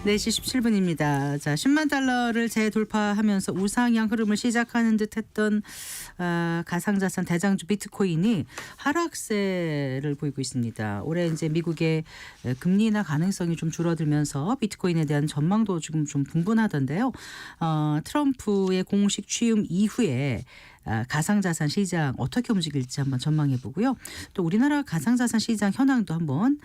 4시 17분입니다. 자, 10만 달러를 재돌파하면서 우상향 흐름을 시작하는 듯했던 가상자산 대장주 비트코인이 하락세를 보이고 있습니다. 올해 이제 미국의 금리 인하 가능성이 좀 줄어들면서 비트코인에 대한 전망도 지금 좀 분분하던데요. 트럼프의 공식 취임 이후에 가상자산 시장 어떻게 움직일지 한번 전망해 보고요. 또 우리나라 가상자산 시장 현황도 한번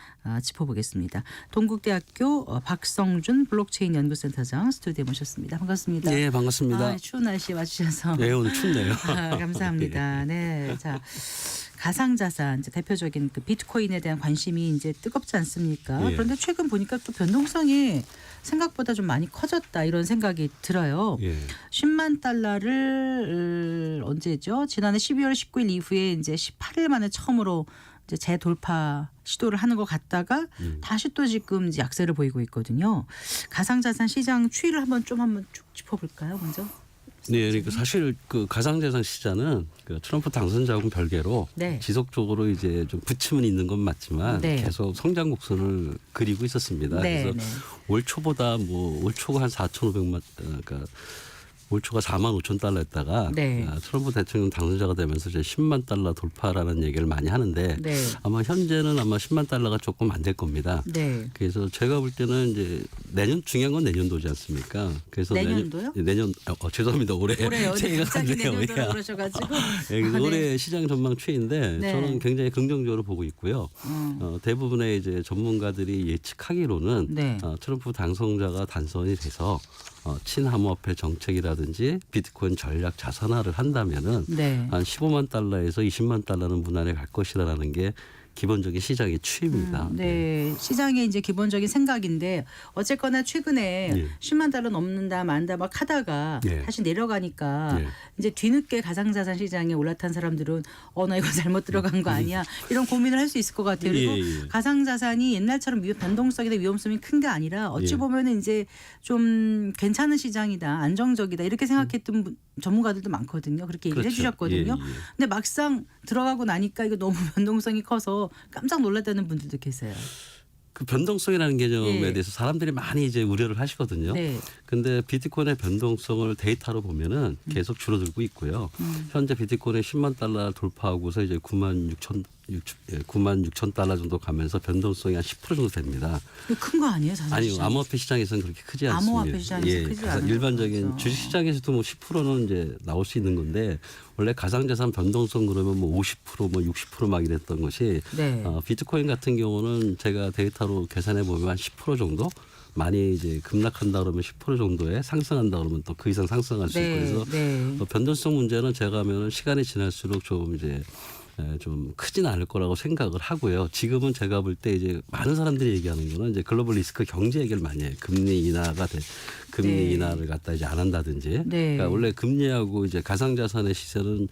짚어보겠습니다. 동국대학교 박성준 블록체인 연구센터장 스튜디오에 모셨습니다. 반갑습니다. 네, 반갑습니다. 추운 날씨에 와주셔서 네, 오늘 춥네요. 감사합니다. 네, 자 가상자산 이제 대표적인 그 비트코인에 대한 관심이 이제 뜨겁지 않습니까? 예. 그런데 최근 보니까 또 변동성이 생각보다 좀 많이 커졌다 이런 생각이 들어요. 예. 10만 달러를 언제죠? 지난해 12월 19일 이후에 이제 18일 만에 처음으로 이제 재돌파 시도를 하는 것 같다가 다시 또 지금 이제 약세를 보이고 있거든요. 가상자산 시장 추이를 한번 쭉 짚어볼까요, 먼저? 네, 그러니까 사실 그 가상자산 시장은 그 트럼프 당선자하고는 별개로 네. 지속적으로 이제 좀 부침은 있는 건 맞지만 네. 계속 성장 곡선을 그리고 있었습니다. 네, 그래서 네. 올 초보다 올 초가 한 4,500만, 그러니까 올 초가 4만 5천 달러였다가 네. 트럼프 대통령 당선자가 되면서 이제 10만 달러 돌파라는 얘기를 많이 하는데 네. 아마 현재는 아마 10만 달러가 조금 안 될 겁니다. 네. 그래서 제가 볼 때는 이제 내년 중요한 건 내년도지 않습니까? 그래서 내년도요? 죄송합니다. 올해요. 새해가 갑자기 갔네요. 내년도로 그러셔가지고 예, 그래서 네. 올해 시장 전망 추이인데 네. 저는 굉장히 긍정적으로 보고 있고요. 대부분의 이제 전문가들이 예측하기로는 네. 트럼프 당선자가 당선이 돼서 친암호화폐 정책이라든지 비트코인 전략 자산화를 한다면은 네. 한 15만 달러에서 20만 달러는 무난히 갈 것이라는 게 기본적인 시장의 추이입니다. 네, 시장의 이제 기본적인 생각인데 어쨌거나 최근에 예. 10만 달러 넘는다 만다 막 하다가 예. 다시 내려가니까 예. 이제 뒤늦게 가상자산 시장에 올라탄 사람들은 나 이거 잘못 들어간 거 아니야 이런 고민을 할 수 있을 것 같아요. 그리고 예, 예. 가상자산이 옛날처럼 변동성이나 위험성이 큰 게 아니라 어찌 예. 보면은 이제 좀 괜찮은 시장이다, 안정적이다 이렇게 생각했던 전문가들도 많거든요. 그렇게 얘기를 그렇죠. 해주셨거든요. 예, 예. 근데 막상 들어가고 나니까 이거 너무 변동성이 커서 깜짝 놀랐다는 분들도 계세요. 그 변동성이라는 개념에 예. 대해서 사람들이 많이 이제 우려를 하시거든요. 네. 근데 비트코인의 변동성을 데이터로 보면은 계속 줄어들고 있고요. 현재 비트코인의 10만 달러 돌파하고서 이제 9만 6천 달러 정도 가면서 변동성이 한 10% 정도 됩니다. 이거 큰 거 아니에요, 자산 아니요, 시장? 암호화폐 시장에서는 그렇게 크지 않습니다. 암호화폐 시장에서 크지 그래서 않은 일반적인 거죠. 주식 시장에서도 뭐 10%는 이제 나올 수 있는 건데 원래 가상자산 변동성 그러면 뭐 50%, 뭐 60% 막 이랬던 것이 네. 비트코인 같은 경우는 제가 데이터로 계산해 보면 한 10% 정도 많이 이제 급락한다 그러면 10% 정도에 상승한다 그러면 또 그 이상 상승할 수 있고 네, 그래서 네. 변동성 문제는 제가 하면 시간이 지날수록 좀 이제 좀 크지는 않을 거라고 생각을 하고요. 지금은 제가 볼 때 이제 많은 사람들이 얘기하는 거는 이제 글로벌 리스크 경제 얘기를 많이 해요. 금리 네. 인하를 갖다 이제 안 한다든지. 네. 그러니까 원래 금리하고 이제 가상자산의 시세는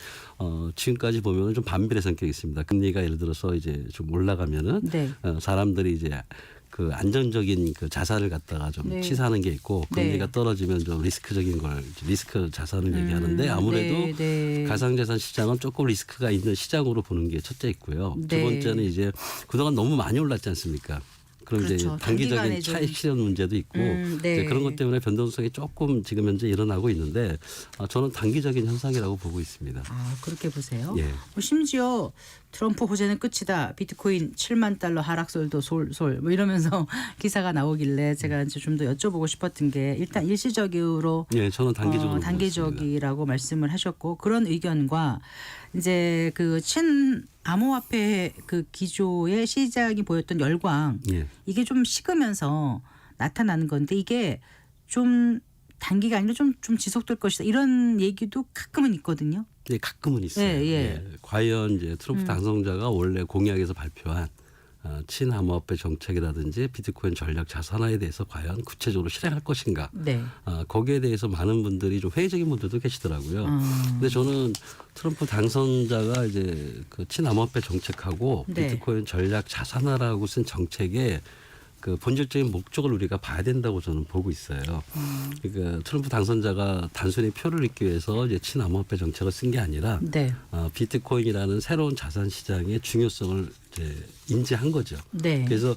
지금까지 보면은 좀 반비례 성격이 있습니다. 금리가 예를 들어서 이제 좀 올라가면은 네. 사람들이 이제 그 안정적인 그 자산을 갖다가 좀 네. 치사하는 게 있고 금리가 네. 떨어지면 좀 리스크적인 걸 리스크 자산을 얘기하는데 아무래도 네, 네. 가상자산 시장은 조금 리스크가 있는 시장으로 보는 게 첫째 있고요. 두 네. 번째는 이제 그동안 너무 많이 올랐지 않습니까? 그럼 이제 그렇죠. 단기적인 단기간에 좀. 차익 실현 문제도 있고 네. 이제 그런 것 때문에 변동성이 조금 지금 현재 일어나고 있는데 저는 단기적인 현상이라고 보고 있습니다. 그렇게 보세요. 예. 뭐 심지어 트럼프 호재는 끝이다. 비트코인 7만 달러 하락설도 솔솔 뭐 이러면서 기사가 나오길래 제가 이제 좀 더 여쭤보고 싶었던 게 일단 일시적으로 예, 저는 단기적으로 보고 있습니다. 단기적이라고 말씀을 하셨고 그런 의견과 이제 그 암호화폐 그 기조의 시장이 보였던 열광 예. 이게 좀 식으면서 나타나는 건데 이게 좀 단기가 아니라 좀 지속될 것이다 이런 얘기도 가끔은 있거든요. 예, 가끔은 있어요. 예, 예. 과연 이제 트럼프 당선자가 원래 공약에서 발표한 친암호화폐 정책이라든지 비트코인 전략 자산화에 대해서 과연 구체적으로 실행할 것인가. 네. 거기에 대해서 많은 분들이 좀 회의적인 분들도 계시더라고요. 근데 저는 트럼프 당선자가 이제 그 친암호화폐 정책하고 네. 비트코인 전략 자산화라고 쓴 정책에 그 본질적인 목적을 우리가 봐야 된다고 저는 보고 있어요. 그러니까 트럼프 당선자가 단순히 표를 얻기 위해서 이제 친암호화폐 정책을 쓴 게 아니라 네. 비트코인이라는 새로운 자산 시장의 중요성을 이제 인지한 거죠. 네. 그래서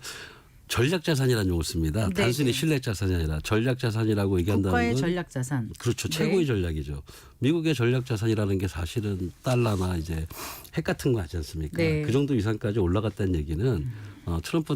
전략자산이라는 용어를 씁니다. 네, 단순히 네. 신뢰자산이 아니라 전략자산이라고 얘기한다는 국가의 건 전략자산. 그렇죠. 네. 최고의 전략이죠. 미국의 전략자산이라는 게 사실은 달러나 이제 핵 같은 거 하지 않습니까? 네. 그 정도 이상까지 올라갔다는 얘기는 트럼프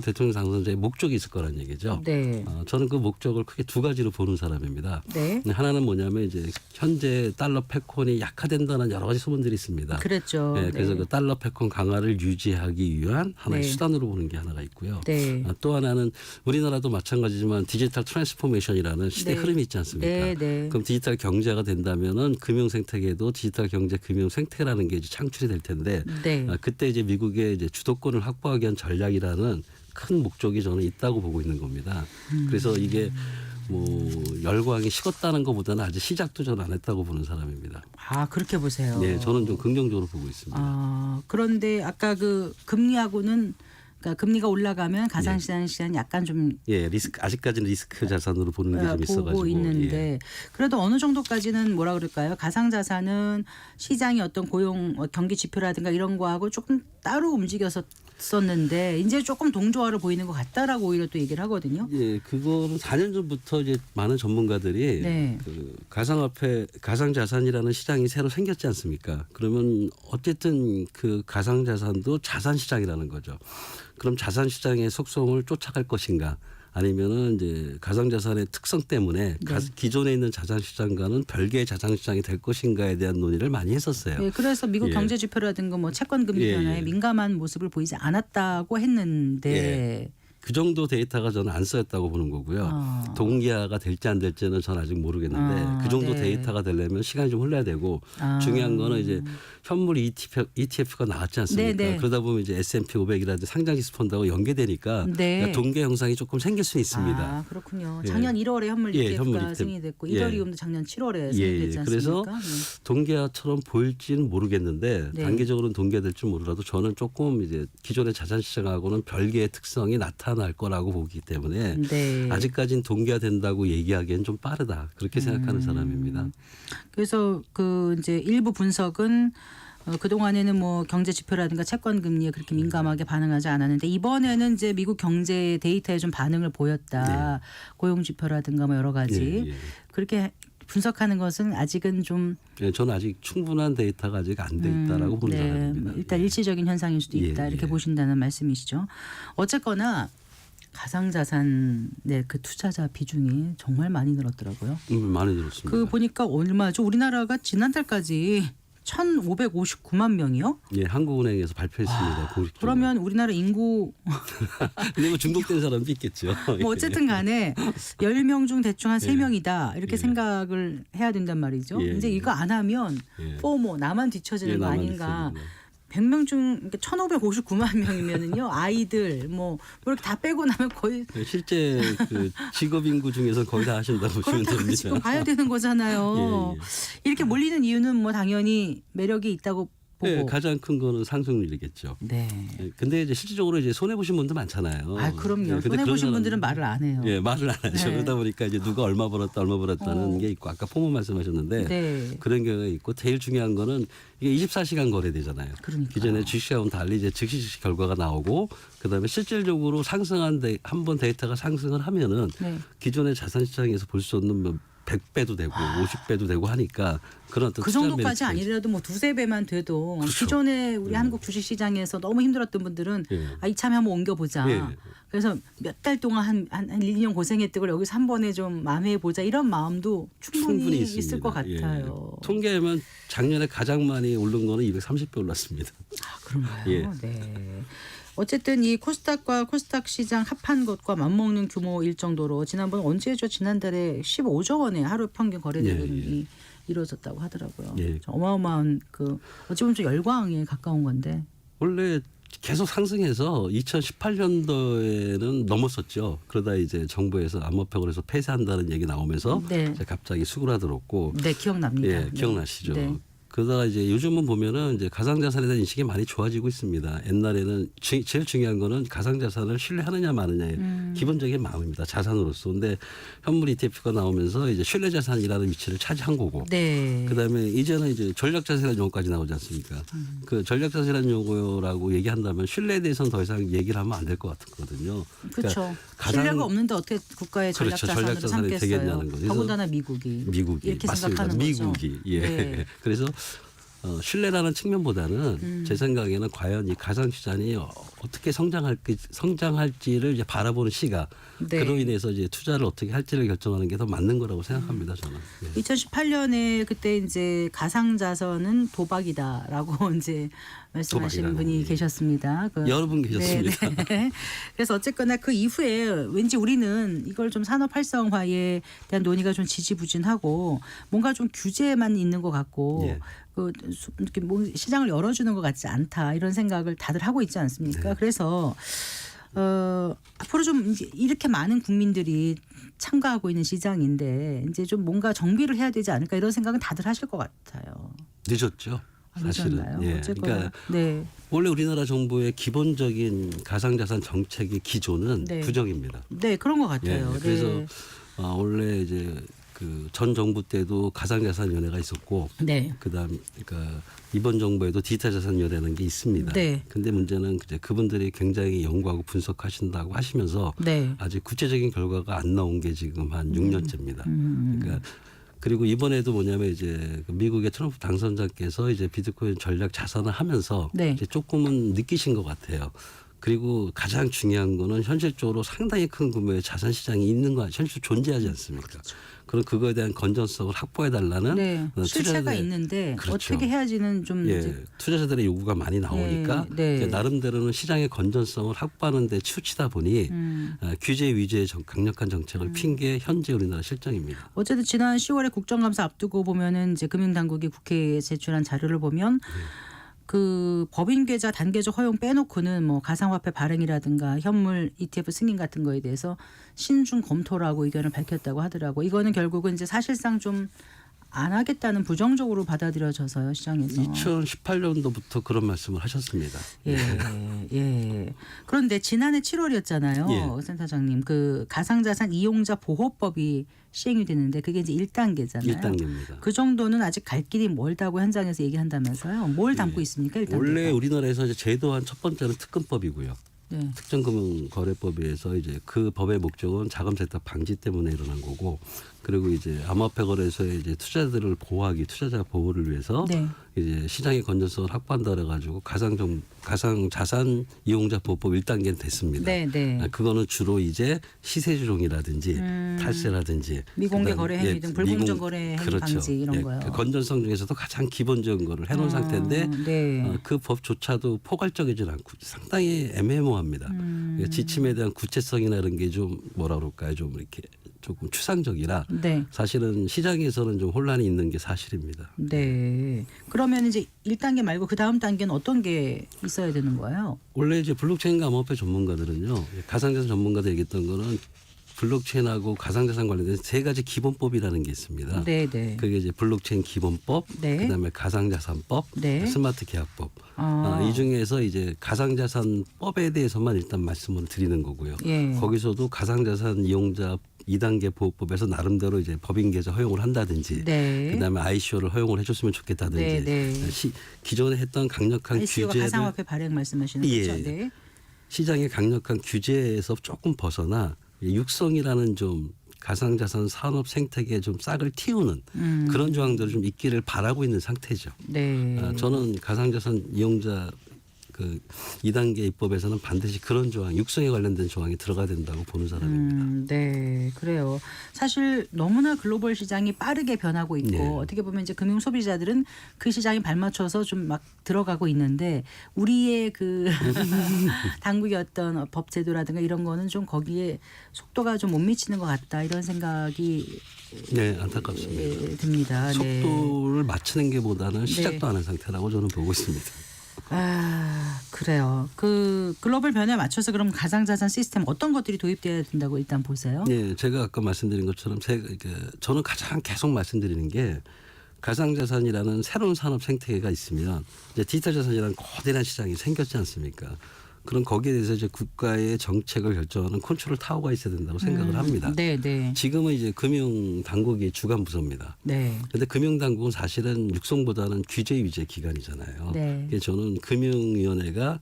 대통령 당선자의 목적이 있을 거란 얘기죠. 네. 저는 그 목적을 크게 두 가지로 보는 사람입니다. 네. 하나는 뭐냐면 이제 현재 달러 패권이 약화된다는 여러 가지 소문들이 있습니다. 그랬죠. 네, 그래서 네. 그 달러 패권 강화를 유지하기 위한 하나의 네. 수단으로 보는 게 하나가 있고요. 네. 또 하나는 우리나라도 마찬가지지만 디지털 트랜스포메이션이라는 시대 네. 흐름이 있지 않습니까? 네, 네. 그럼 디지털 경제가 된다면은 금융 생태계도 디지털 경제 금융 생태라는 게 이제 창출이 될 텐데 네. 그때 이제 미국의 이제 주도권을 확보하기 위한 전략이라는 큰 목적이 저는 있다고 보고 있는 겁니다. 그래서 이게 뭐 열광이 식었다는 것보다는 아직 시작도 저는 안 했다고 보는 사람입니다. 아, 그렇게 보세요. 네, 저는 좀 긍정적으로 보고 있습니다. 아, 그런데 아까 그 금리하고는 그러니까 금리가 올라가면 가상시장 시장이 약간 좀 예, 리스크 아직까지는 리스크 자산으로 보는 게 좀 있어가지고 보고 있는데 예. 그래도 어느 정도까지는 뭐라 그럴까요? 가상자산은 시장의 어떤 고용 경기 지표라든가 이런 거하고 조금 따로 움직였었는데 이제 조금 동조화를 보이는 것 같다라고 오히려 또 얘기를 하거든요. 예, 그거는 4년 전부터 이제 많은 전문가들이 네. 그 가상화폐, 가상자산이라는 시장이 새로 생겼지 않습니까? 그러면 어쨌든 그 가상자산도 자산시장이라는 거죠. 그럼 자산시장의 속성을 쫓아갈 것인가? 아니면은 이제 가상자산의 특성 때문에 네. 기존에 있는 자산시장과는 별개의 자산시장이 될 것인가에 대한 논의를 많이 했었어요. 네, 그래서 미국 예. 경제 지표라든가 뭐 채권 금리 예, 변화에 예. 민감한 모습을 보이지 않았다고 했는데 그 정도 데이터가 저는 안 쓰였다고 보는 거고요. 아. 동기화가 될지 안 될지는 저는 아직 모르겠는데 아, 그 정도 네. 데이터가 되려면 시간이 좀 흘러야 되고 아. 중요한 거는 이제 현물 ETF가 나왔지 않습니까? 네, 네. 그러다 보면 이제 S&P 500이라든지 상장지수 펀드하고 연계되니까 네. 동계 형상이 조금 생길 수 있습니다. 아, 그렇군요. 예. 작년 1월에 현물 예, ETF가 현물 ETF. 승인이 됐고 예. 이더리움도 작년 7월에 예, 승인됐지 예. 그래서 않습니까? 네. 동계화처럼 보일지는 모르겠는데 네. 단계적으로는 동계화될 줄 모르라도 저는 조금 이제 기존의 자산시장하고는 별개의 특성이 나타날 거라고 보기 때문에 네. 아직까지는 동기화된다고 얘기하기엔 좀 빠르다 그렇게 생각하는 사람입니다. 그래서 그 이제 일부 분석은 그 동안에는 뭐 경제 지표라든가 채권 금리에 그렇게 민감하게 반응하지 않았는데 이번에는 이제 미국 경제 데이터에 좀 반응을 보였다. 고용 지표라든가 뭐 여러 가지 예, 예. 그렇게 분석하는 것은 아직은 좀 예, 저는 아직 충분한 데이터가 아직 안 돼 있다라고 보는 사람입니다. 일단 일시적인 현상일 수도 있다 예, 이렇게 예. 보신다는 말씀이시죠. 어쨌거나 가상자산 그 투자자 비중이 정말 많이 늘었더라고요. 많이 들었습니다. 그 보니까 얼마죠? 우리나라가 지난달까지 1,559만 명이요? 예, 한국은행에서 발표했습니다. 공식적으로. 그러면 우리나라 인구 근데 뭐 중독된 사람도 있겠죠. 뭐 어쨌든 간에 10명 중 대충 한 예. 3명이다. 이렇게 예. 생각을 해야 된단 말이죠. 예, 이제 예. 이거 안 하면 예. 포모 나만 뒤처지는 예, 거 나만 아닌가. 있습니다. 100명 중 1,559만 명이면은요. 아이들 뭐 이렇게 다 빼고 나면 거의 실제 그 직업 인구 중에서 거의 다 하신다고 보시면 그렇다고 됩니다. 지금 봐야 되는 거잖아요. 예, 예. 이렇게 몰리는 이유는 뭐 당연히 매력이 있다고 보고. 예, 가장 큰 거는 상승률이겠죠. 네. 예, 근데 이제 실질적으로 이제 손해 보신 분도 많잖아요. 아, 그럼요. 예, 근데 손해 그런 보신 사람은- 분들은 말을 안 해요. 예, 말을 안 하죠. 네. 그러다 보니까 이제 누가 얼마 벌었다는 어. 게 있고 아까 포모 말씀하셨는데 네. 그런 경우가 있고 제일 중요한 거는 이게 24시간 거래되잖아요. 그러니까요. 기존에 주식하고는 달리 이제 즉시 결과가 나오고 그다음에 실질적으로 상승한 한 번 데이터가 상승을 하면은 네. 기존의 자산 시장에서 볼 수 없는 뭐 100배도 되고 50배도 되고 하니까 그런 어떤 그 투자 정도까지 메리트가 아니더라도 뭐 두세 배만 돼도 그렇죠. 기존에 우리 한국 주식시장에서 너무 힘들었던 분들은 예. 아, 이참에 한번 옮겨보자. 예. 그래서 몇 달 동안 한 1, 2년 고생했던 걸 여기서 한 번에 좀 만회해보자 이런 마음도 충분히 있습니다. 있을 것 같아요. 예. 통계하면 작년에 가장 많이 오른 거는 230배 올랐습니다. 아, 그런가요? 예. 네. 어쨌든 이 코스닥과 코스닥 시장 합한 것과 맞먹는 규모일 정도로 지난번 언제죠? 지난달에 15조 원의 하루 평균 거래 대금이 이루어졌다고 하더라고요. 예. 어마어마한 그 어찌 보면 좀 열광에 가까운 건데. 원래 계속 상승해서 2018년도에는 넘었었죠. 그러다 이제 정부에서 암호폐를 해서 폐쇄한다는 얘기 나오면서 네. 이제 갑자기 수그라들었고 네, 기억납니다. 예, 네. 기억나시죠? 네. 그러다가 이제 요즘은 보면은 이제 가상자산에 대한 인식이 많이 좋아지고 있습니다. 옛날에는 제일 중요한 거는 가상자산을 신뢰하느냐 마느냐의 기본적인 마음입니다. 자산으로서. 근데 현물 ETF가 나오면서 이제 신뢰자산이라는 위치를 차지한 거고. 네. 그다음에 이제는 이제 전략자산이라는 용어까지 나오지 않습니까? 그 전략자산이라는 용어라고 얘기한다면 신뢰에 대해서는 더 이상 얘기를 하면 안 될 것 같거든요. 그렇죠. 신뢰가 없는데 어떻게 국가의 그렇죠. 전략자산으로 전략자산이 삼겠어요. 되겠냐는 거죠. 더군다나 미국이 이렇게 맞습니다. 생각하는 거죠. 미국이 예. 네. 그래서 신뢰라는 측면보다는 제 생각에는 과연 이 가상자산이 어떻게 성장할지를 이제 바라보는 시각 네. 그로 인해서 이제 투자를 어떻게 할지를 결정하는 게 더 맞는 거라고 생각합니다. 저는. 예. 2018년에 그때 이제 가상자산은 도박이다라고 이제 말씀하시는 도박이라는, 분이 예. 계셨습니다. 여러 분 계셨습니다. 네. 그래서 어쨌거나 그 이후에 왠지 우리는 이걸 좀 산업 활성화에 대한 논의가 좀 지지부진하고 뭔가 좀 규제만 있는 것 같고 예. 이렇게 뭐 시장을 열어주는 것 같지 않다 이런 생각을 다들 하고 있지 않습니까? 네. 그래서 앞으로 좀 이제 이렇게 많은 국민들이 참가하고 있는 시장인데 이제 좀 뭔가 정비를 해야 되지 않을까 이런 생각은 다들 하실 것 같아요. 늦었죠. 사실은. 늦었나요? 예. 어쨌거나 그러니까 네. 원래 우리나라 정부의 기본적인 가상자산 정책의 기조는 네. 규정입니다. 네 그런 것 같아요. 예, 그래서 네. 원래 이제 그 전 정부 때도 가상자산위원회가 있었고, 네. 그다음 그러니까 이번 정부에도 디지털자산위원회라는 게 있습니다. 네. 근데 문제는 이제 그분들이 굉장히 연구하고 분석하신다고 하시면서 네. 아직 구체적인 결과가 안 나온 게 지금 한 6년째입니다. 그러니까 그리고 이번에도 뭐냐면 이제 그 미국의 트럼프 당선자께서 이제 비트코인 전략 자산을 하면서 네. 이제 조금은 느끼신 것 같아요. 그리고 가장 중요한 거는 현실적으로 상당히 큰 규모의 자산 시장이 있는 거 현실 존재하지 않습니까? 그럼 그거에 대한 건전성을 확보해 달라는 네. 실체가 투자자들의- 있는데 그렇죠. 어떻게 해야지는 좀 예, 이제 투자자들의 요구가 많이 나오니까 네. 이제 나름대로는 시장의 건전성을 확보하는 데 치우치다 보니 규제 위주의 강력한 정책을 핀 게 현재 우리나라 실정입니다. 어쨌든 지난 10월에 국정감사 앞두고 보면은 이제 금융당국이 국회에 제출한 자료를 보면 그 법인 계좌 단계적 허용 빼놓고는 뭐 가상화폐 발행이라든가 현물 ETF 승인 같은 거에 대해서 신중 검토라고 의견을 밝혔다고 하더라고. 이거는 결국은 이제 사실상 좀 안 하겠다는 부정적으로 받아들여져서요 시장에서. 2018년도부터 그런 말씀을 하셨습니다. 예, 예. 그런데 지난해 7월이었잖아요, 예. 센터장님. 그 가상자산 이용자 보호법이 시행이 되는데 그게 이제 1단계잖아요. 1단계입니다. 그 정도는 아직 갈 길이 멀다고 현장에서 얘기한다면서요. 뭘 담고 있습니까? 1단계가. 원래 우리나라에서 이제 제도한 첫 번째는 특근법이고요. 네. 특정금융거래법에 의해서 이제 그 법의 목적은 자금 세탁 방지 때문에 일어난 거고, 그리고 이제 암호화폐 거래소의 이제 투자자들을 보호하기, 투자자 보호를 위해서 네. 이제 시장의 건전성을 확보한다 그래가지고 가상 자산 이용자 보호법 1단계는 됐습니다. 네, 네. 그거는 주로 이제 시세조종이라든지 탈세라든지 미공개 그다음, 거래 행위 등 불공정 거래 행위 그렇죠. 방지 이런 예, 거요. 그 건전성 중에서도 가장 기본적인 거를 해놓은 상태인데 네. 그 법조차도 포괄적이지 않고 상당히 애매모호합니다. 지침에 대한 구체성이나 이런 게 좀 뭐라 그럴까요? 좀 이렇게 조금 추상적이라 네. 사실은 시장에서는 좀 혼란이 있는 게 사실입니다. 네. 그러면 이제 1단계 말고 그 다음 단계는 어떤 게 있어야 되는 거예요? 원래 이제 블록체인과 암호화폐 전문가들은요, 가상자산 전문가들 얘기했던 거는 블록체인하고 가상자산 관련된 세 가지 기본법이라는 게 있습니다. 네, 네. 그게 이제 블록체인 기본법, 네. 그다음에 가상자산법, 네. 스마트 계약법. 아. 이 중에서 이제 가상자산법에 대해서만 일단 말씀을 드리는 거고요. 예. 거기서도 가상자산 이용자 2단계 보호법에서 나름대로 이제 법인 계좌 허용을 한다든지, 네. 그다음에 ICO를 허용을 해줬으면 좋겠다든지, 네, 네. 기존에 했던 강력한 ICO가 규제를 가상화폐 발행 말씀하시는 예. 거죠? 네. 시장의 강력한 규제에서 조금 벗어나 육성이라는 좀 가상자산 산업 생태계에 좀 싹을 틔우는 그런 조항들을 좀 있기를 바라고 있는 상태죠. 네. 저는 가상자산 이용자 그 2단계 입법에서는 반드시 그런 조항, 육성에 관련된 조항이 들어가야 된다고 보는 사람입니다. 네, 그래요. 사실 너무나 글로벌 시장이 빠르게 변하고 있고 네. 어떻게 보면 이제 금융 소비자들은 그 시장에 발맞춰서 좀 막 들어가고 있는데 우리의 그 당국의 어떤 법 제도라든가 이런 거는 좀 거기에 속도가 좀 못 미치는 것 같다 이런 생각이 네, 안타깝습니다. 듭니다. 네. 속도를 맞추는 게보다는 시작도 안 한 상태라고 저는 보고 있습니다. 아, 그래요. 그 글로벌 변화에 맞춰서 그럼 가상자산 시스템 어떤 것들이 도입돼야 된다고 일단 보세요. 네, 제가 아까 말씀드린 것처럼 저는 가장 계속 말씀드리는 게 가상자산이라는 새로운 산업 생태계가 있으면 이제 디지털 자산이라는 거대한 시장이 생겼지 않습니까? 그럼 거기에 대해서 이제 국가의 정책을 결정하는 컨트롤 타워가 있어야 된다고 생각을 합니다. 네, 네. 지금은 이제 금융 당국이 주관 부서입니다. 네. 그런데 금융 당국은 사실은 육성보다는 규제 위제 기관이잖아요. 네. 그래서 저는 금융위원회가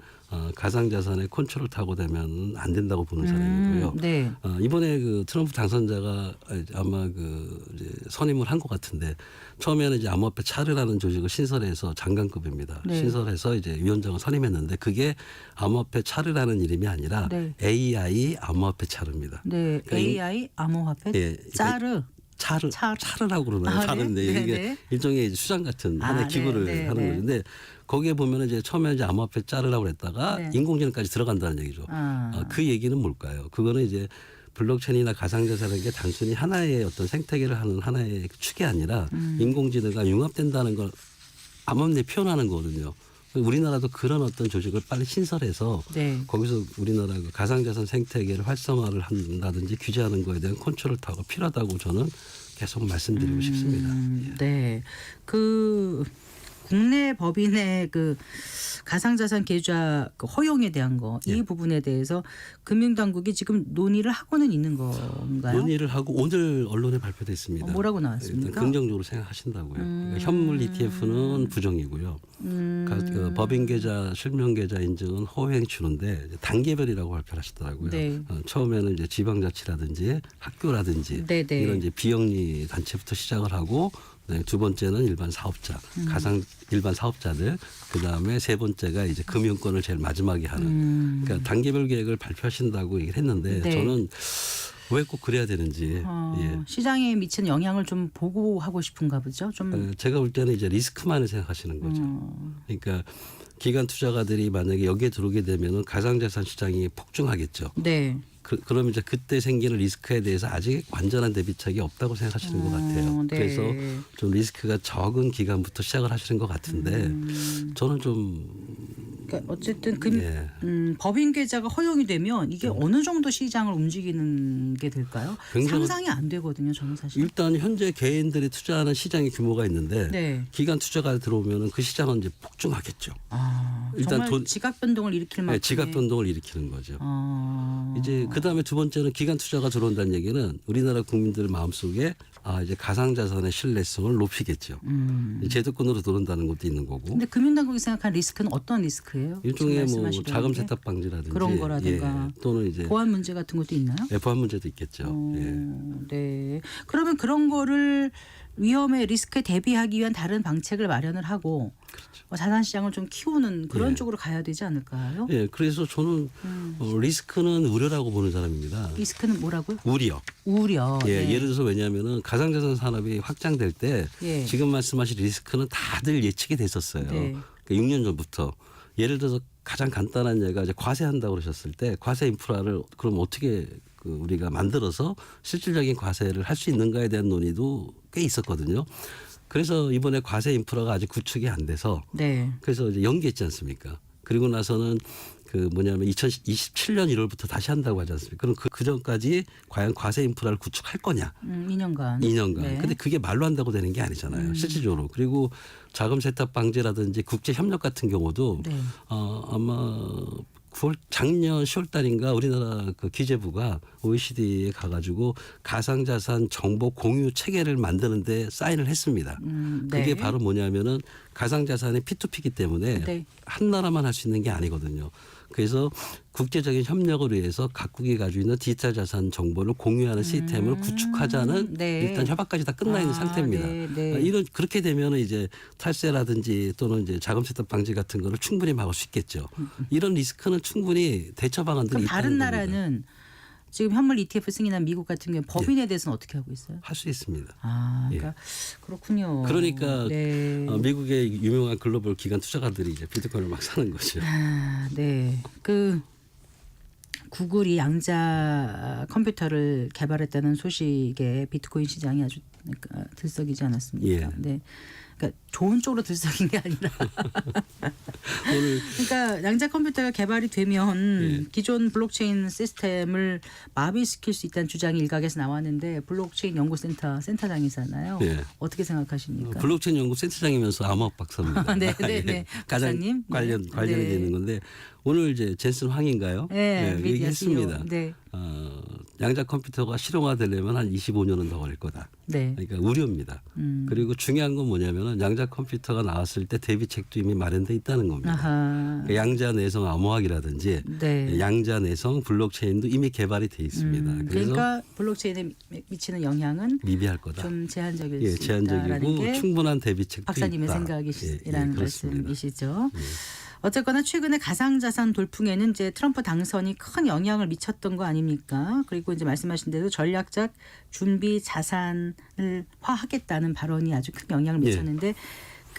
가상자산의 컨트롤 타고 되면 안 된다고 보는 사람이고요. 네. 이번에 그 트럼프 당선자가 아마 이제 선임을 한 것 같은데 처음에는 이제 암호화폐 차르라는 조직을 신설해서 장관급입니다. 네. 신설해서 이제 위원장을 선임했는데 그게 암호화폐 차르라는 이름이 아니라 네. AI 암호화폐 차르입니다. 네. 그러니까 AI 암호화폐 예, 짜르. 차르라고 그러나요? 아, 차르인데 네? 이게 네. 일종의 이제 수장 같은 아, 하나의 기구를 네, 네, 하는 네. 거죠. 근데 거기에 보면은 이제 처음에 이제 암호화폐 짜르라고 그랬다가 네. 인공지능까지 들어간다는 얘기죠. 그 얘기는 뭘까요? 그거는 이제 블록체인이나 가상자산이라는 게 단순히 하나의 어떤 생태계를 하는 하나의 축이 아니라 인공지능과 융합된다는 걸 암암리에 표현하는 거거든요. 우리나라도 그런 어떤 조직을 빨리 신설해서 네. 거기서 우리나라 그 가상자산 생태계를 활성화를 한다든지 규제하는 거에 대한 컨트롤 타워가 필요하다고 저는 계속 말씀드리고 싶습니다. 네. 그 국내 법인의 그 가상자산 계좌 그 허용에 대한 거 이 예. 부분에 대해서 금융당국이 지금 논의를 하고는 있는 건가요? 논의를 하고 오늘 언론에 발표됐습니다. 뭐라고 나왔습니까? 일단 긍정적으로 생각하신다고요. 그러니까 현물 ETF는 부정이고요. 그 법인 계좌, 실명 계좌 인증은 허행 주는데 단계별이라고 발표를 하시더라고요. 네. 처음에는 이제 지방자치라든지 학교라든지 네, 네. 이런 이제 비영리 단체부터 시작을 하고 네, 두 번째는 일반 사업자, 가상 일반 사업자들, 그 다음에 세 번째가 이제 금융권을 제일 마지막에 하는. 그러니까 단계별 계획을 발표하신다고 얘기를 했는데 네. 저는 왜 꼭 그래야 되는지. 예. 시장에 미치는 영향을 좀 보고 하고 싶은가 보죠. 좀 제가 볼 때는 이제 리스크만을 생각하시는 거죠. 그러니까 기관 투자가들이 만약에 여기에 들어오게 되면은 가상자산 시장이 폭증하겠죠. 네. 그러면 이제 그때 생기는 리스크에 대해서 아직 완전한 대비책이 없다고 생각하시는 것 같아요. 네. 그래서 좀 리스크가 적은 기간부터 시작을 하시는 것 같은데 저는 좀 그러니까 어쨌든 예. 법인 계좌가 허용이 되면 이게 어느 정도 시장을 움직이는 게 될까요? 굉장히- 상상이 안 되거든요, 저는 사실. 일단 현재 개인들이 투자하는 시장의 규모가 있는데 네. 기관 투자가 들어오면은 그 시장은 이제 폭증하겠죠. 일단 일단 정말 지각 변동을 일으킬 만큼. 네, 지각 변동을 일으키는 거죠. 아. 이제 그 다음에 두 번째는 기관 투자가 들어온다는 얘기는 우리나라 국민들 마음속에 이제 가상자산의 신뢰성을 높이겠죠. 제도권으로 들어온다는 것도 있는 거고. 근데 금융당국이 생각한 리스크는 어떤 리스크예요? 일종의 지금 뭐 말씀하시려는 자금 게? 세탁 방지라든지 그런 거라든가. 또는 이제 보안 문제 같은 것도 있나요? 보안 문제도 있겠죠. 예. 네. 그러면 그런 거를 위험에 리스크에 대비하기 위한 다른 방책을 마련을 하고 자산 시장을 좀 키우는 그런 예. 쪽으로 가야 되지 않을까요? 예, 그래서 저는 리스크는 우려라고 보는 사람입니다. 리스크는 뭐라고요? 우려. 우려. 예, 네. 예를 들어서 왜냐하면은 가상자산 산업이 확장될 때 예. 지금 말씀하신 리스크는 다들 예측이 됐었어요. 네. 그러니까 6년 전부터 예를 들어서 가장 간단한 예가 이제 과세한다고 그러셨을 때 과세 인프라를 그럼 어떻게 우리가 만들어서 실질적인 과세를 할 수 있는가에 대한 논의도 꽤 있었거든요. 그래서 이번에 과세 인프라가 아직 구축이 안 돼서 네. 그래서 이제 연기했지 않습니까? 그리고 나서는 그 뭐냐면 2027년 1월부터 다시 한다고 하지 않습니까? 그럼 그 전까지 과연 과세 인프라를 구축할 거냐? 2년간. 2년간. 네. 근데 그게 말로 한다고 되는 게 아니잖아요. 실질적으로. 그리고 자금 세탁 방지라든지 국제 협력 같은 경우도 네. 아마 작년 10월 달인가 우리나라 그 기재부가 OECD에 가가지고 가상자산 정보 공유 체계를 만드는데 사인을 했습니다. 네. 그게 바로 뭐냐면은 가상자산이 P2P이기 때문에 네. 한 나라만 할 수 있는 게 아니거든요. 그래서 국제적인 협력을 위해서 각국이 가지고 있는 디지털 자산 정보를 공유하는 시스템을 구축하자는 네. 일단 협약까지 다 끝나 있는 상태입니다. 네, 네. 그렇게 되면 이제 탈세라든지 또는 이제 자금 세탁 방지 같은 거를 충분히 막을 수 있겠죠. 이런 리스크는 충분히 대처 방안들이 그럼 있다는 다른 겁니다. 나라는 지금 현물 ETF 승인한 미국 같은 경우 법인에 대해서는 어떻게 하고 있어요? 할 수 있습니다. 그러니까 그렇군요. 그러니까 네. 미국의 유명한 글로벌 기관 투자가들이 이제 비트코인을 막 사는 거죠. 네. 구글이 양자 컴퓨터를 개발했다는 소식에 비트코인 시장이 아주 들썩이지 않았습니까? 예. 네. 그러니까 좋은 쪽으로 들썩인 게 아니라 오늘 그러니까 양자 컴퓨터가 개발이 되면 예. 기존 블록체인 시스템을 마비시킬 수 있다는 주장이 일각에서 나왔는데 블록체인 연구센터 센터장이잖아요. 예. 어떻게 생각하십니까? 블록체인 연구 센터장이면서 암호학 박사입니다. 네, 네, 네. 가장 박사님. 관련이 네. 되는 건데 오늘 이제 젠슨 황인가요? 네, 미디어 얘기했습니다. CEO. 네. 양자 컴퓨터가 실용화되려면 한 25년은 더 걸릴 거다. 네. 그러니까 우려입니다. 그리고 중요한 건 뭐냐면은 양자 컴퓨터가 나왔을 때 대비책도 이미 마련돼 있다는 겁니다. 아하. 그러니까 양자 내성 암호학이라든지 네. 양자 내성 블록체인도 이미 개발이 돼 있습니다. 그래서 그러니까 블록체인에 미치는 영향은 미비할 거다. 좀 제한적일 예, 수 있다라는 제한적이고 게 충분한 대비책도 박사님의 있다. 생각이라는 그렇습니다. 말씀이시죠. 어쨌거나 최근에 가상자산 돌풍에는 이제 트럼프 당선이 큰 영향을 미쳤던 거 아닙니까? 그리고 이제 말씀하신 대로 전략적 준비 자산을 화하겠다는 발언이 아주 큰 영향을 예. 미쳤는데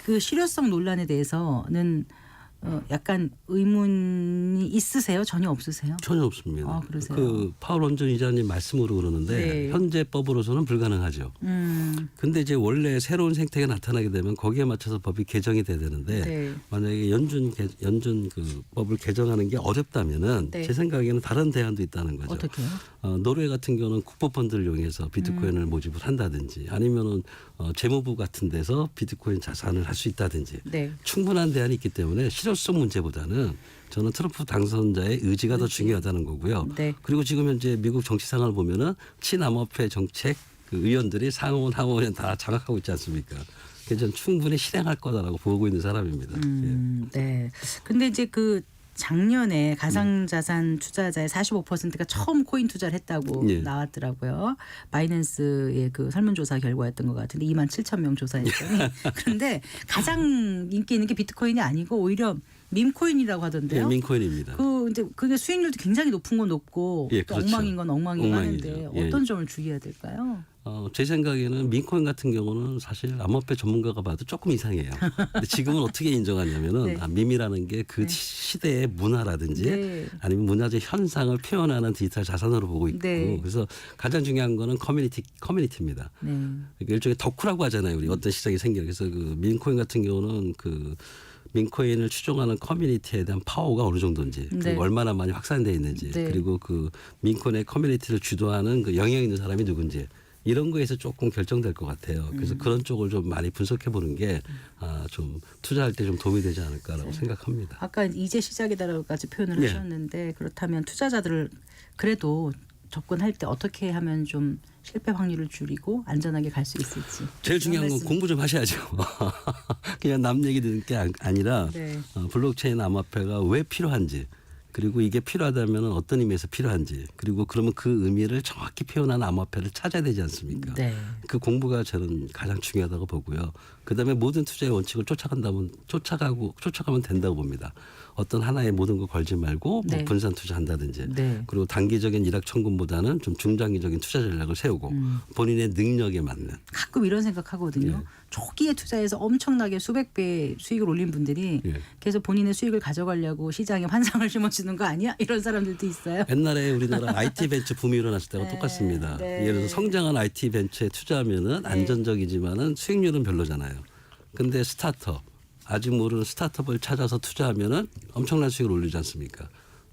그 실효성 논란에 대해서는 약간 의문이 있으세요? 전혀 없으세요? 전혀 없습니다. 아, 그러세요? 그 파월 원전 이사님 말씀으로 그러는데 네. 현재 법으로서는 불가능하죠. 근데 이제 원래 새로운 생태가 나타나게 되면 거기에 맞춰서 법이 개정이 돼야 되는데 네. 만약에 연준 그 법을 개정하는 게 어렵다면은 네. 제 생각에는 다른 대안도 있다는 거죠. 어떻게요? 노르웨이 같은 경우는 국보펀드를 이용해서 비트코인을 모집을 한다든지 아니면은 재무부 같은 데서 비트코인 자산을 할 수 있다든지 네. 충분한 대안이 있기 때문에 실효성 문제보다는 저는 트럼프 당선자의 의지가 더 중요하다는 거고요. 네. 그리고 지금 현재 미국 정치 상황을 보면은 친암호화폐 정책 그 의원들이 상원 하원에 다 장악하고 있지 않습니까? 그래서 저는 충분히 실행할 거다라고 보고 있는 사람입니다. 예. 네. 근데 이제 그 작년에 가상자산 투자자의 45%가 처음 코인 투자를 했다고 예. 나왔더라고요. 바이낸스의 그 설문조사 결과였던 것 같은데 27,000명 조사했더니 그런데 가장 인기 있는 게 비트코인이 아니고 오히려 밈코인이라고 예, 하던데요. 민코인입니다. 그 이제 그게 수익률도 굉장히 높은 건 높고 예, 또 그렇죠. 엉망인 건 엉망이고 엉망이죠. 하는데 예. 어떤 점을 주의해야 될까요? 제 생각에는 민코인 같은 경우는 사실 암호화폐 전문가가 봐도 조금 이상해요. 근데 지금은 어떻게 인정하냐면은 네. 밈이라는 게 그 시대의 문화라든지 네. 아니면 문화적 현상을 표현하는 디지털 자산으로 보고 있고 네. 그래서 가장 중요한 거는 커뮤니티입니다. 네. 그러니까 일종의 덕후라고 하잖아요. 우리 어떤 시장이 생겨요. 그래서 그 민코인 같은 경우는 그 민코인을 추종하는 커뮤니티에 대한 파워가 어느 정도인지 네. 그리고 얼마나 많이 확산되어 있는지 네. 그리고 그 민코인의 커뮤니티를 주도하는 그 영향 있는 사람이 누군지 이런 거에서 조금 결정될 것 같아요. 그래서 그런 쪽을 좀 많이 분석해 보는 게 좀 투자할 때 좀 도움이 되지 않을까라고 생각합니다. 아까 이제 시작이다라고까지 표현을 네. 하셨는데 그렇다면 투자자들을 그래도 접근할 때 어떻게 하면 좀 실패 확률을 줄이고 안전하게 갈 수 있을지. 제일 중요한 건 말씀. 공부 좀 하셔야죠. 그냥 남 얘기 듣는 게 아니라 네. 블록체인 암호화폐가 왜 필요한지 그리고 이게 필요하다면 어떤 의미에서 필요한지 그리고 그러면 그 의미를 정확히 표현하는 암호화폐를 찾아야 되지 않습니까? 네. 그 공부가 저는 가장 중요하다고 보고요. 그다음에 모든 투자의 원칙을 쫓아가면 된다고 봅니다. 어떤 하나의 모든 걸 걸지 말고 네. 뭐 분산 투자한다든지 네. 그리고 단기적인 일확 천금보다는 좀 중장기적인 투자 전략을 세우고 본인의 능력에 맞는 가끔 이런 생각하거든요. 예. 초기에 투자해서 엄청나게 수백 배 수익을 올린 분들이 예. 계속 본인의 수익을 가져가려고 시장에 환상을 심어주는 거 아니야? 이런 사람들도 있어요. 옛날에 우리나라 IT 벤처 붐이 일어났을 때와 네, 똑같습니다. 네. 예를 들어서 성장한 IT 벤처에 투자하면은 네. 안전적이지만은 수익률은 별로잖아요. 근데 스타트업 아직 모르는 스타트업을 찾아서 투자하면은 엄청난 수익을 올리지 않습니까?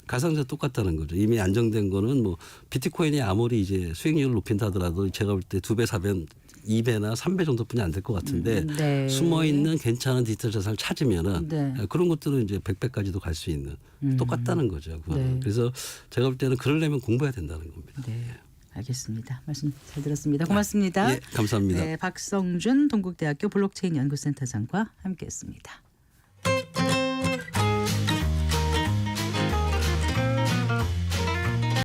가상자 똑같다는 거죠. 이미 안정된 거는 뭐 비트코인이 아무리 이제 수익률을 높인다 하더라도 제가 볼 때 2배, 4배, 2배나 3배 정도뿐이 안 될 것 같은데 네. 숨어 있는 괜찮은 디지털 자산을 찾으면은 네. 그런 것들은 이제 100배까지도 갈 수 있는 똑같다는 거죠. 그거는. 네. 그래서 제가 볼 때는 그러려면 공부해야 된다는 겁니다. 네. 알겠습니다. 말씀 잘 들었습니다. 고맙습니다. 예, 감사합니다. 네, 박성준 동국대학교 블록체인 연구센터장과 함께했습니다.